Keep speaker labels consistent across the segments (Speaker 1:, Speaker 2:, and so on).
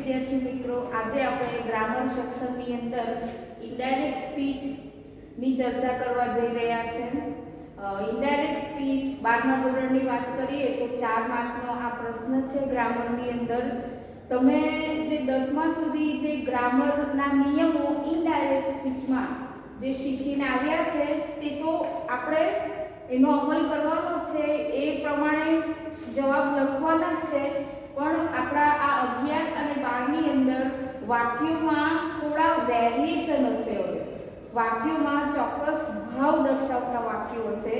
Speaker 1: વિદ્યાર્થી મિત્રો, આજે આપણે ગ્રામર સેક્શનની અંદર ઇનડાયરેક્ટ સ્પીચ ની ચર્ચા કરવા જઈ રહ્યા છે. ઇનડાયરેક્ટ સ્પીચ 12મા ધોરણની વાત કરીએ તો 4 માર્કનો આ પ્રશ્ન છે ગ્રામરની અંદર. તમે જે 10મા સુધી જે ગ્રામરના નિયમો ઇનડાયરેક્ટ સ્પીચમાં જે શીખીને આવ્યા છે તે તો આપણે એનો અમલ કરવાનો છે, એ પ્રમાણે જવાબ લખવાના છે. પણ આપણા આ 11 અને 12ની અંદર વાક્યોમાં થોડા વેરિએશન હશે. હવે વાક્યોમાં ચોક્કસ ભાવ દર્શાવતા વાક્યો હશે.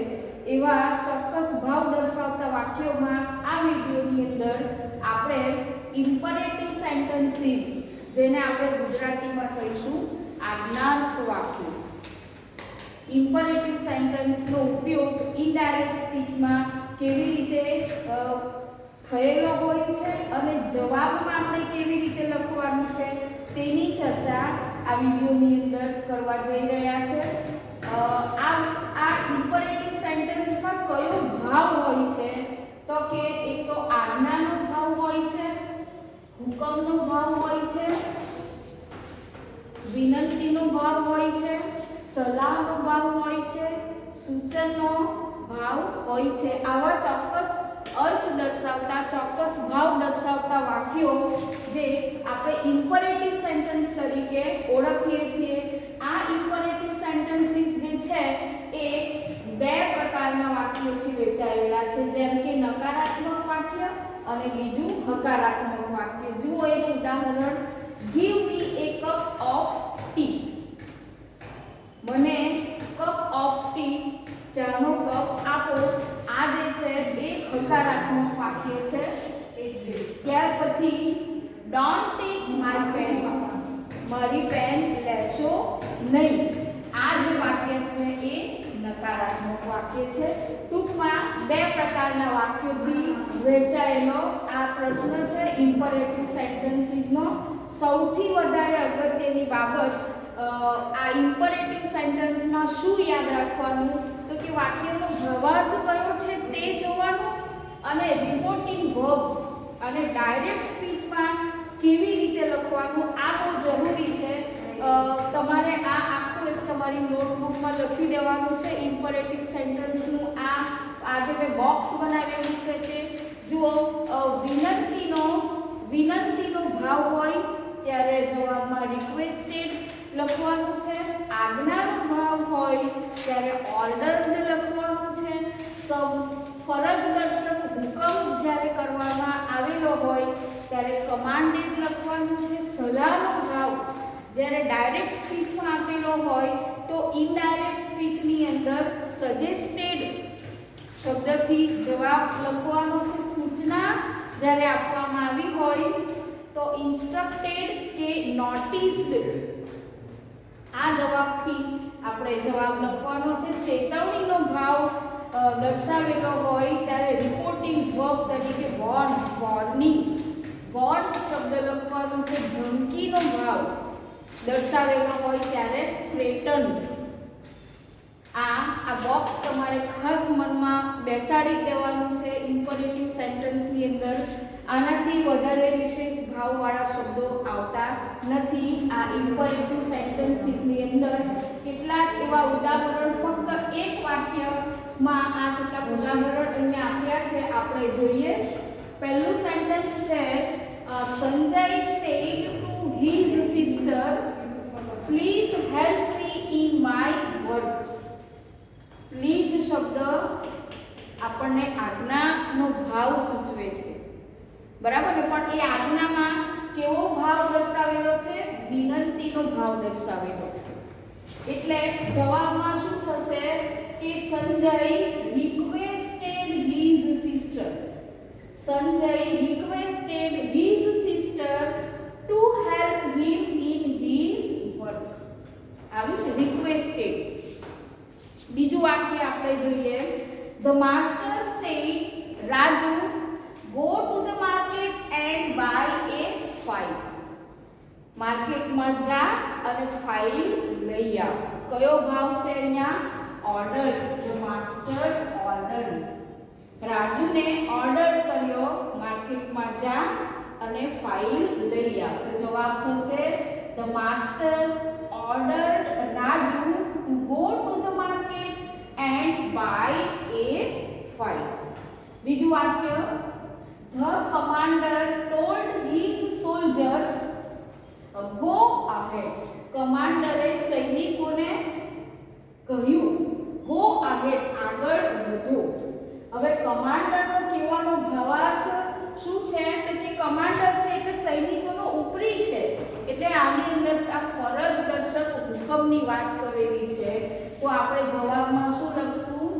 Speaker 1: એવા ચોક્કસ ભાવ દર્શાવતા વાક્યોમાં આ વિડિયોની અંદર આપણે ઇમ્પરેટિવ સેન્ટેન્સીસ, જેને આપણે ગુજરાતીમાં કહીશું આજ્ઞાર્થ વાક્યો, ઇમ્પરેટિવ સેન્ટેન્સનો ઉપયોગ ઇનડાયરેક્ટ સ્પીચમાં કેવી રીતે થયેલો હોય છે અને જવાબમાં આપણે કેવી રીતે લખવાનું છે તેની ચર્ચા આ વિડિયોની અંદર કરવા જઈ રહ્યા છે. આ ઇમ્પરેટિવ સેન્ટેન્સમાં કયો ભાવ હોય છે તો કે એક તો આજ્ઞાનો ભાવ હોય છે, હુકમનો ભાવ હોય છે, વિનંતીનો ભાવ હોય છે, સલાહનો ભાવ હોય છે, સૂચનનો ભાવ હોય છે. આવા ચોક્કસ अर्थ दर्शावता ચોક્કસ ભાવ દર્શાવતા વાક્યો જે આપણે ઇમ્પરેટિવ સેન્ટેન્સ તરીકે ઓળખીએ છીએ. આ ઇમ્પરેટિવ સેન્ટેન્સીસ જે છે એ બે પ્રકારના વાક્યોથી વહેંચાયેલા છે, જેમ કે નકારાત્મક વાક્ય અને બીજું હકારાત્મક વાક્ય. જુઓ એક ઉદાહરણ, give me A cup of T. મને કપ ઓફ ટી, ચાનો કપ આપો. આ જે છે એ હકારાત્મક વાક્ય છે. ત્યાર પછી ડોન્ટ ટેક માય પેન, મારી પેન લેશો નહીં. આ જે વાક્ય છે એ નકારાત્મક વાક્ય છે. ટૂંકમાં બે પ્રકારના વાક્યોથી વહેંચાયેલો આ પ્રશ્ન છે ઇમ્પરેટિવ સેન્ટેન્સીસનો. સૌથી વધારે અગત્યની બાબત આ ઇમ્પરેટિવ સેન્ટેન્સમાં શું યાદ રાખવાનું તો કે વાક્યનો ભાવાર્થ કયો છે તે જોવાનું અને રિપોર્ટિંગ વર્બ્સ અને ડાયરેક્ટ સ્પીચમાં કેવી રીતે લખવાનું આ બહુ જરૂરી છે. તમારે આ આખું એક તમારી નોટબુકમાં લખી દેવાનું છે. ઇમ્પરેટિવ સેન્ટેન્સનું આ જે મેં બોક્સ બનાવેલું છે તે જુઓ. વિનંતીનો ભાવ હોય ત્યારે જવાબમાં રિક્વેસ્ટેડ લખવાનું છે. આજ્ઞાનો ભાવ હોય ત્યારે ઓર્ડર્ડ લખવાનું છે. ફરજ દર્શક હુકમ જ્યારે કરવામાં આવેલો હોય ત્યારે કમાન્ડેડ લખવાનું છે. સલાહનો ભાવ જ્યારે ડાયરેક્ટ સ્પીચમાં આપેલો હોય તો ઇનડાયરેક્ટ સ્પીચની અંદર સજેસ્ટેડ શબ્દથી જવાબ લખવાનો છે. સૂચના જ્યારે આપવામાં આવી હોય તો ઇન્સ્ટ્રક્ટેડ કે નોટિસ્ડ આ જવાબથી આપણે જવાબ લખવાનો છે. ચેતવણીનો ભાવ દર્શાવેલો હોય ત્યારે રિપોર્ટિંગ વર્બ તરીકે વોર્ન, વોર્નિંગ, વોર્ન શબ્દ લખવાનો છે. ધમકીનો ભાવ દર્શાવેલો હોય ત્યારે થ્રેટન. આ બોક્સ તમારે ખાસ મનમાં બેસાડી દેવાનું છે ઇમ્પરેટિવ સેન્ટેન્સની અંદર. આનાથી વધારે વિશેષ ભાવવાળા શબ્દો આવતા નથી. આ ઇમ્પરેટિવ સેન્ટેન્સીસની અંદર કેટલાક એવા ઉદાહરણ, ફક્ત એક વાક્યમાં આ કેટલાક ઉદાહરણ અહીંયા આપ્યા છે, આપણે જોઈએ. પહેલું સેન્ટેન્સ છે, Sanjay said to his sister please help me in my work. Please શબ્દ આપણને આજ્ઞાનો ભાવ સૂચવે છે, બરાબર ને? પણ એ આજ્ઞામાં કેવો ભાવ દર્શાવેલો છે? વિનંતીનો ભાવ દર્શાવેલો છે. એટલે જવાબમાં શું થશે કે Sanjay requested his sister. Sanjay requested his sister to help him in his work. આવ્યું રિક્વેસ્ટેડ. બીજું વાક્ય આપણે જોઈએ. The master said Raju go to the market and buy a file. માર્કેટમાં જા અને ફાઇલ લઈ આવ. કયો ભાવ છે અહીંયા? ઓર્ડર. The master order. રાજુને ઓર્ડર કર્યો માર્કેટમાં જા અને ફાઇલ લઈ આવ. તો જવાબ થશે the master ordered Raju to go to the market and buy a file. બીજું વાક્ય the commander told his soldiers go ahead. કમાન્ડરે સૈનિકોને કહ્યું go ahead આગળ વધો. હવે કમાન્ડરનો કહેવાનો ભાવાર્થ શું છે? તો કે કમાન્ડર છે એટલે સૈનિકોનો ઉપરી છે, એટલે આની અંદર આ ફરજ દર્શક હુકમની વાત કરેલી છે. તો આપણે જવાબમાં શું લખશું?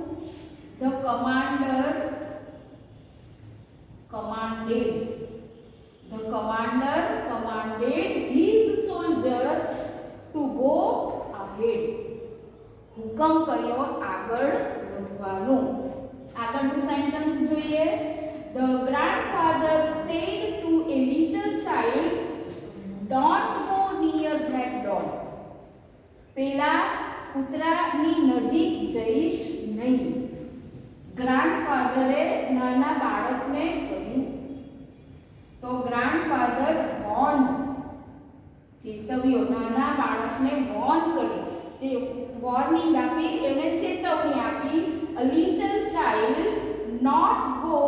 Speaker 1: The commander commanded his soldiers to go ahead. હુકમ કર્યો આગળ વધવાનો. આગળનું સેન્ટેન્સ જોઈએ. The grandfather said to a little child, don't go near that dog. પેલા કૂતરાની નજીક જઈશ નહીં. ગ્રાન્ડફાધરે નાના બાળકને કહ્યું. તો ગ્રાન્ડફાધર વોર્ન, ચેતવ્યો, નાના બાળકને વોર્ન કરી, જે વોર્નિંગ આપી, એને ચેતવણી આપી. A little child not go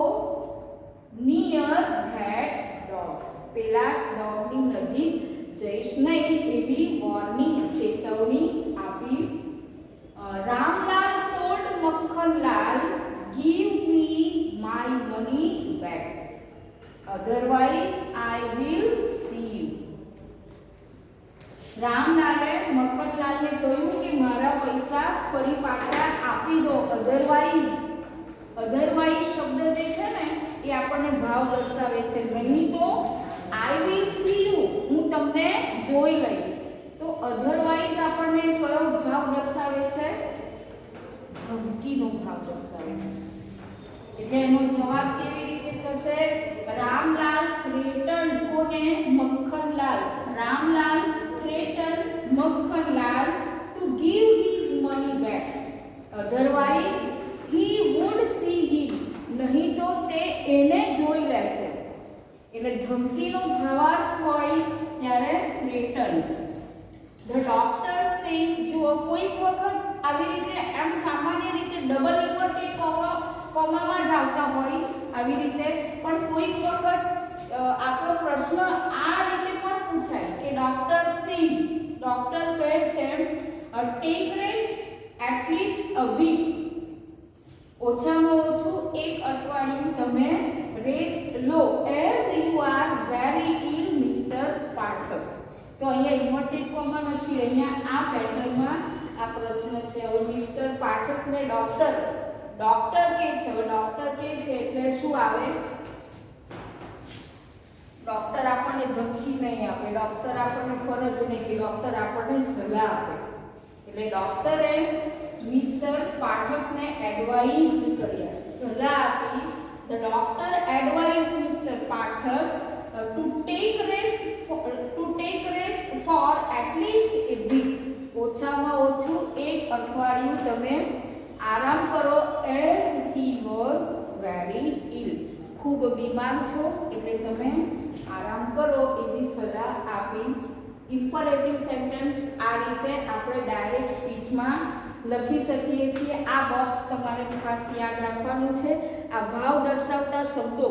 Speaker 1: near that dog. પેલા ડોગની નજીક જઈશ નહીં એવી વોર્નિંગ, ચેતવણી આપી. Ramlal told મક્ખનલાલ give me my money back, otherwise I will see you. રામલાલે મક્ખનલાલને કહ્યું કે મારા પૈસા ફરી પાછા આપી દો, અધરવાઇઝ શબ્દ જે છે ને એ આપણને ભાવ દર્શાવે છે. નહીં તો આઈ વિલ સી યુ, હું તમને જોઈ લઈશ. તો અધરવાઇઝ આપણને કયો ભાવ દર્શાવે છે? ધમકીનો ભાવ દર્શાવે છે. એટલે એનો જવાબ કેવી રીતે થશે? રામલાલ થ્રેટન કોને? મક્ખનલાલ. Ramlal threatened Makhanlal to give his money back, otherwise he would see him. નહીં તો તે એને જોઈ લેશે. એટલે ધમકીનો ભાવાર્થ હોય ત્યારે threaten. The doctor says, જો કોઈ વખત આવી રીતે આમ સામાન્ય રીતે ડબલ ઇન્વર્ટેડ કોમામાં જ આવતા હોય આવી રીતે, પણ કોઈ વખત આપણો પ્રશ્ન આ રીતે પણ પૂછાય કે ડોક્ટર સીઝ, ડોક્ટર કહે છે take rest at least a week, ઓછામાં ઓછું એક અઠવાડિયું તમે રેસ્ટ લો, as you are very ill mister Pathak. તો અહીંયા ઇન્વર્ટેડ કોમા નથી, અહીંયા આ પેટર્નમાં આ પ્રશ્ન છે. હવે મિસ્ટર પાઠકને ડોક્ટર કે છે. હવે ડોક્ટર કે છે એટલે શું આવે? ડોક્ટર આપણને ધમકી નહીં આપે, ડોક્ટર આપણને ફરજ નહીં કે ડોક્ટર આપણને સલાહ આપે. એટલે ડોક્ટરે મિસ્ટર પાઠકને એડવાઇઝ કર્યા, સલાહ આપી. The doctor advise mister Pathak to take rest for at least a week, ઓછામાં ઓછું એક અઠવાડિયું તમે આરામ કરો. As he was very ill, ખૂબ બીમાર છો એટલે તમે આરામ કરો એવી સલાહ આપી. ઇમ્પરેટિવ સેન્ટેન્સ આ રીતે આપણે ડાયરેક્ટ સ્પીચમાં લખી શકીએ છીએ. આ બોક્સ તમારે ખાસ યાદ રાખવાનું છે. આ ભાવ દર્શાવતા શબ્દો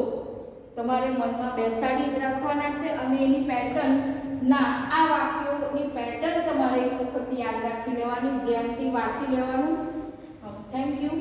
Speaker 1: તમારે મનમાં બેસાડી જ રાખવાના છે અને એની પેટર્નના આ વાક્યોની પેટર્ન તમારે એક વખત યાદ રાખી લેવાની, ધ્યાનથી વાંચી લેવાનું. Thank you.